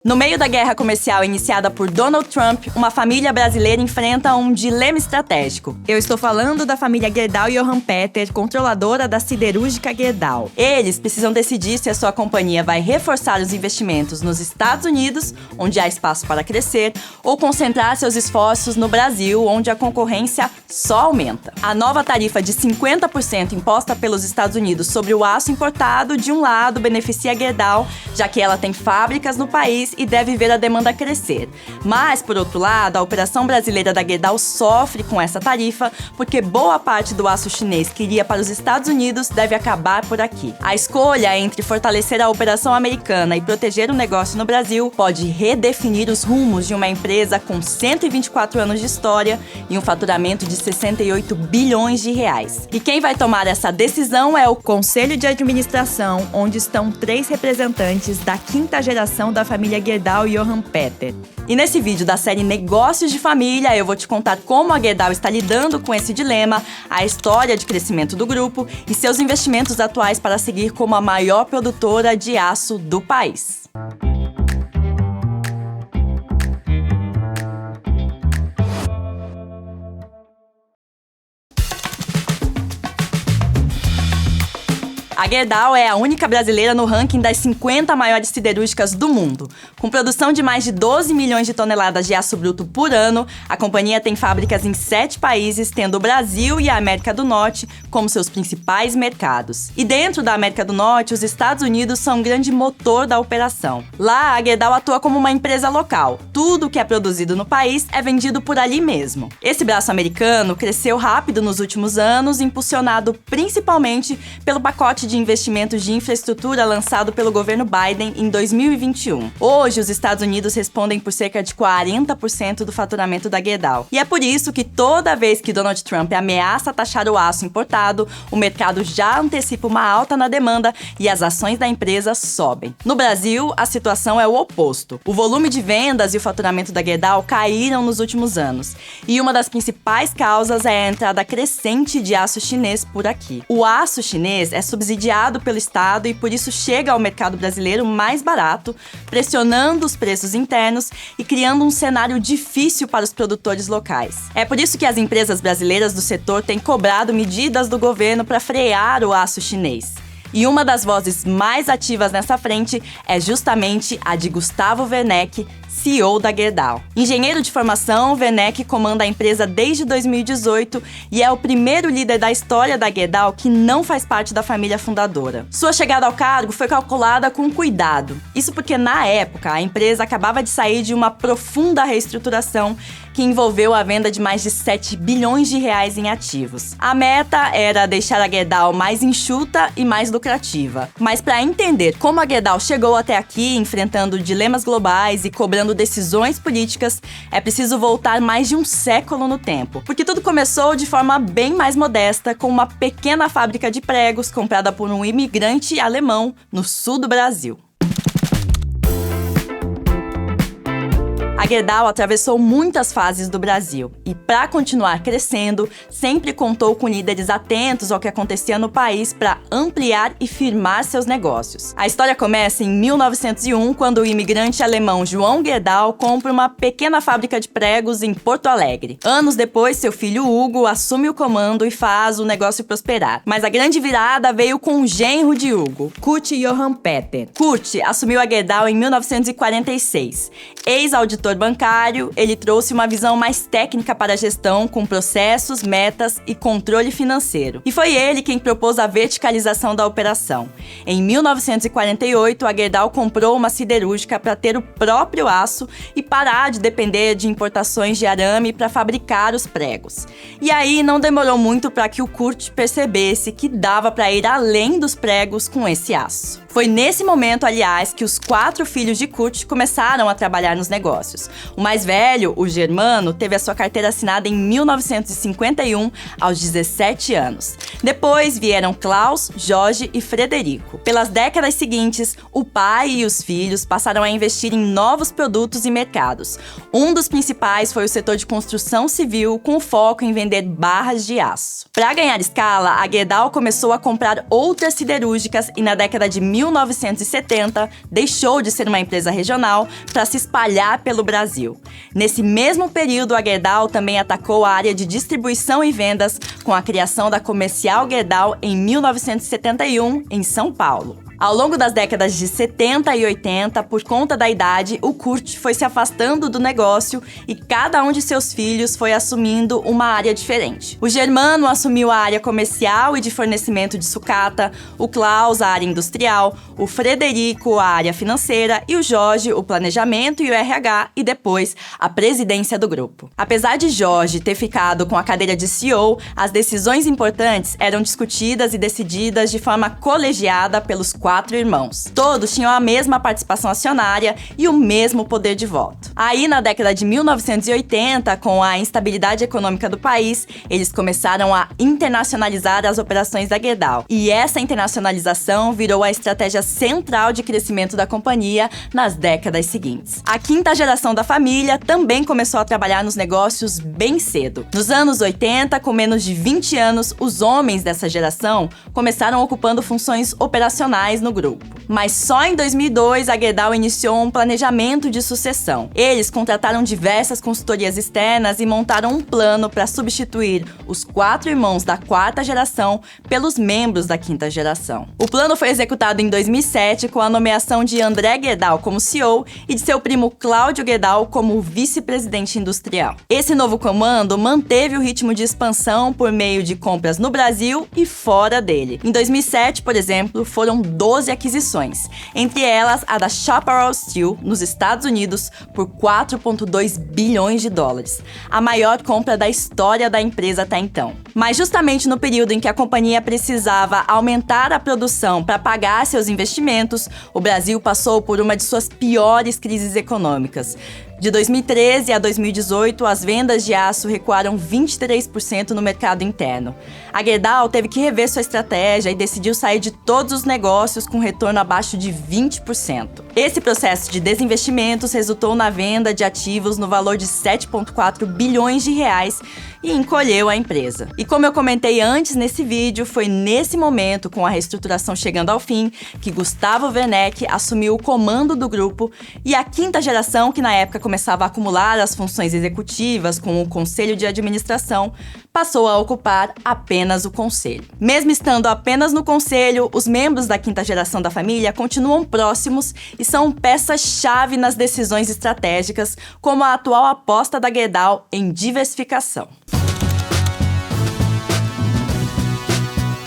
No meio da guerra comercial iniciada por Donald Trump, uma família brasileira enfrenta um dilema estratégico. Eu estou falando da família Gerdau Johann Peter, controladora da siderúrgica Gerdau. Eles precisam decidir se a sua companhia vai reforçar os investimentos nos Estados Unidos, onde há espaço para crescer, ou concentrar seus esforços no Brasil, onde a concorrência só aumenta. A nova tarifa de 50% imposta pelos Estados Unidos sobre o aço importado, de um lado, beneficia a Gerdau, já que ela tem fábricas no país e deve ver a demanda crescer. Mas, por outro lado, a operação brasileira da Gerdau sofre com essa tarifa porque boa parte do aço chinês que iria para os Estados Unidos deve acabar por aqui. A escolha entre fortalecer a operação americana e proteger o negócio no Brasil pode redefinir os rumos de uma empresa com 124 anos de história e um faturamento de 68 bilhões de reais. E quem vai tomar essa decisão é o Conselho de Administração, onde estão 3 representantes da 5ª geração da família Gerdau Johann Peter. E nesse vídeo da série Negócios de Família, eu vou te contar como a Gerdau está lidando com esse dilema, a história de crescimento do grupo e seus investimentos atuais para seguir como a maior produtora de aço do país. A Gerdau é a única brasileira no ranking das 50 maiores siderúrgicas do mundo. Com produção de mais de 12 milhões de toneladas de aço bruto por ano, a companhia tem fábricas em 7 países, tendo o Brasil e a América do Norte como seus principais mercados. E dentro da América do Norte, os Estados Unidos são um grande motor da operação. Lá, a Gerdau atua como uma empresa local. Tudo que é produzido no país é vendido por ali mesmo. Esse braço americano cresceu rápido nos últimos anos, impulsionado principalmente pelo pacote de investimentos de infraestrutura lançado pelo governo Biden em 2021. Hoje, os Estados Unidos respondem por cerca de 40% do faturamento da Gerdau. E é por isso que toda vez que Donald Trump ameaça taxar o aço importado, o mercado já antecipa uma alta na demanda e as ações da empresa sobem. No Brasil, a situação é o oposto. O volume de vendas e o faturamento da Gerdau caíram nos últimos anos. E uma das principais causas é a entrada crescente de aço chinês por aqui. O aço chinês é subsidiado pelo Estado e por isso chega ao mercado brasileiro mais barato, pressionando os preços internos e criando um cenário difícil para os produtores locais. É por isso que as empresas brasileiras do setor têm cobrado medidas do governo para frear o aço chinês. E uma das vozes mais ativas nessa frente é justamente a de Gustavo Werneck, CEO da Gerdau. Engenheiro de formação, Werneck comanda a empresa desde 2018 e é o primeiro líder da história da Gerdau que não faz parte da família fundadora. Sua chegada ao cargo foi calculada com cuidado. Isso porque, na época, a empresa acabava de sair de uma profunda reestruturação que envolveu a venda de mais de 7 bilhões de reais em ativos. A meta era deixar a Gerdau mais enxuta e mais lucrativa. Mas para entender como a Gerdau chegou até aqui, enfrentando dilemas globais e cobrando decisões políticas, é preciso voltar mais de um século no tempo. Porque tudo começou de forma bem mais modesta, com uma pequena fábrica de pregos comprada por um imigrante alemão no sul do Brasil. A Gerdau atravessou muitas fases do Brasil e, para continuar crescendo, sempre contou com líderes atentos ao que acontecia no país para ampliar e firmar seus negócios. A história começa em 1901, quando o imigrante alemão João Gerdau compra uma pequena fábrica de pregos em Porto Alegre. Anos depois, seu filho Hugo assume o comando e faz o negócio prosperar. Mas a grande virada veio com o genro de Hugo, Kurt Johann Peter. Kurt assumiu a Gerdau em 1946. Ex-auditor bancário, ele trouxe uma visão mais técnica para a gestão, com processos, metas e controle financeiro. E foi ele quem propôs a verticalização da operação. Em 1948, a Gerdau comprou uma siderúrgica para ter o próprio aço e parar de depender de importações de arame para fabricar os pregos. E aí não demorou muito para que o Kurt percebesse que dava para ir além dos pregos com esse aço. Foi nesse momento, aliás, que os 4 filhos de Kurt começaram a trabalhar nos negócios. O mais velho, o Germano, teve a sua carteira assinada em 1951, aos 17 anos. Depois vieram Klaus, Jorge e Frederico. Pelas décadas seguintes, o pai e os filhos passaram a investir em novos produtos e mercados. Um dos principais foi o setor de construção civil, com foco em vender barras de aço. Para ganhar escala, a Gerdau começou a comprar outras siderúrgicas e na década de 1970, deixou de ser uma empresa regional para se espalhar pelo Brasil. Nesse mesmo período, a Gerdau também atacou a área de distribuição e vendas com a criação da Comercial Gerdau em 1971, em São Paulo. Ao longo das décadas de 70 e 80, por conta da idade, o Kurt foi se afastando do negócio e cada um de seus filhos foi assumindo uma área diferente. O Germano assumiu a área comercial e de fornecimento de sucata, o Klaus a área industrial, o Frederico a área financeira e o Jorge o planejamento e o RH e depois a presidência do grupo. Apesar de Jorge ter ficado com a cadeira de CEO, as decisões importantes eram discutidas e decididas de forma colegiada pelos 4 irmãos. Todos tinham a mesma participação acionária e o mesmo poder de voto. Aí, na década de 1980, com a instabilidade econômica do país, eles começaram a internacionalizar as operações da Gerdau. E essa internacionalização virou a estratégia central de crescimento da companhia nas décadas seguintes. A quinta geração da família também começou a trabalhar nos negócios bem cedo. Nos anos 80, com menos de 20 anos, os homens dessa geração começaram ocupando funções operacionais no grupo. Mas só em 2002 a Gerdau iniciou um planejamento de sucessão. Eles contrataram diversas consultorias externas e montaram um plano para substituir os 4 irmãos da 4ª geração pelos membros da 5ª geração. O plano foi executado em 2007 com a nomeação de André Gerdau como CEO e de seu primo Cláudio Gerdau como vice-presidente industrial. Esse novo comando manteve o ritmo de expansão por meio de compras no Brasil e fora dele. Em 2007, por exemplo, foram 12 aquisições, entre elas a da Chaparral Steel, nos Estados Unidos, por 4,2 bilhões de dólares, a maior compra da história da empresa até então. Mas justamente no período em que a companhia precisava aumentar a produção para pagar seus investimentos, o Brasil passou por uma de suas piores crises econômicas. De 2013 a 2018, as vendas de aço recuaram 23% no mercado interno. A Gerdau teve que rever sua estratégia e decidiu sair de todos os negócios com retorno abaixo de 20%. Esse processo de desinvestimentos resultou na venda de ativos no valor de 7,4 bilhões de reais e encolheu a empresa. E como eu comentei antes nesse vídeo, foi nesse momento, com a reestruturação chegando ao fim, que Gustavo Werneck assumiu o comando do grupo e a 5ª geração, que na época começava a acumular as funções executivas com o conselho de administração, passou a ocupar apenas o conselho. Mesmo estando apenas no conselho, os membros da 5ª geração da família continuam próximos e são peças-chave nas decisões estratégicas, como a atual aposta da Gerdau em diversificação.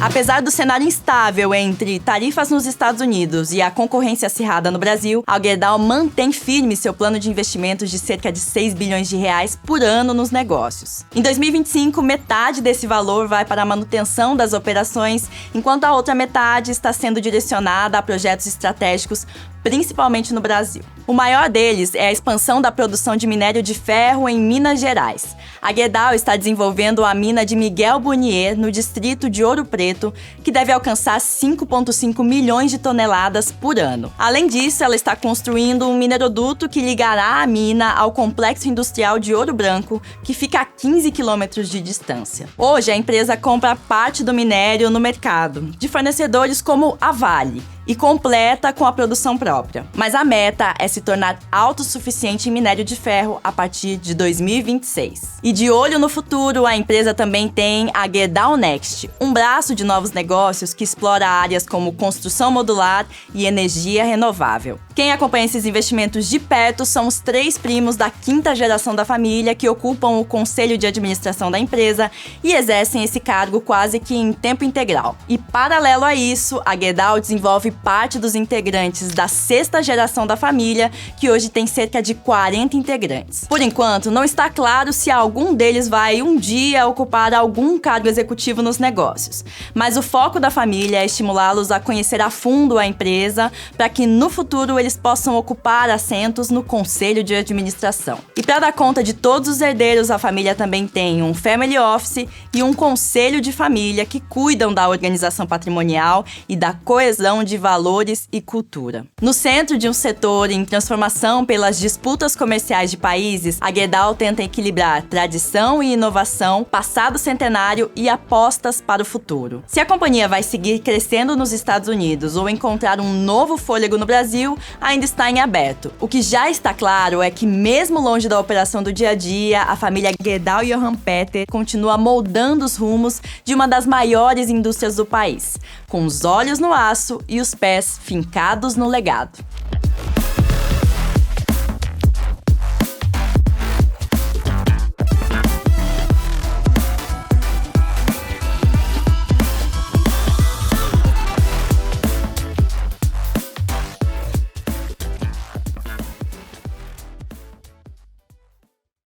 Apesar do cenário instável entre tarifas nos Estados Unidos e a concorrência acirrada no Brasil, a Gerdau mantém firme seu plano de investimentos de cerca de 6 bilhões de reais por ano nos negócios. Em 2025, metade desse valor vai para a manutenção das operações, enquanto a outra metade está sendo direcionada a projetos estratégicos, principalmente no Brasil. O maior deles é a expansão da produção de minério de ferro em Minas Gerais. A Gerdau está desenvolvendo a mina de Miguel Burnier, no distrito de Ouro Preto, que deve alcançar 5,5 milhões de toneladas por ano. Além disso, ela está construindo um mineroduto que ligará a mina ao complexo industrial de Ouro Branco, que fica a 15 quilômetros de distância. Hoje, a empresa compra parte do minério no mercado, de fornecedores como a Vale, e completa com a produção própria. Mas a meta é se tornar autossuficiente em minério de ferro a partir de 2026. E de olho no futuro, a empresa também tem a Gerdau Next, um braço de novos negócios que explora áreas como construção modular e energia renovável. Quem acompanha esses investimentos de perto são os 3 primos da 5ª geração da família que ocupam o conselho de administração da empresa e exercem esse cargo quase que em tempo integral. E paralelo a isso, a Gerdau desenvolve parte dos integrantes da 6ª geração da família, que hoje tem cerca de 40 integrantes. Por enquanto, não está claro se algum deles vai um dia ocupar algum cargo executivo nos negócios, mas o foco da família é estimulá-los a conhecer a fundo a empresa para que no futuro eles eles possam ocupar assentos no conselho de administração. E para dar conta de todos os herdeiros, a família também tem um family office e um conselho de família que cuidam da organização patrimonial e da coesão de valores e cultura. No centro de um setor em transformação pelas disputas comerciais de países, a Gerdau tenta equilibrar tradição e inovação, passado centenário e apostas para o futuro. Se a companhia vai seguir crescendo nos Estados Unidos ou encontrar um novo fôlego no Brasil, ainda está em aberto. O que já está claro é que, mesmo longe da operação do dia a dia, a família Gerdau Johann Peter continua moldando os rumos de uma das maiores indústrias do país, com os olhos no aço e os pés fincados no legado.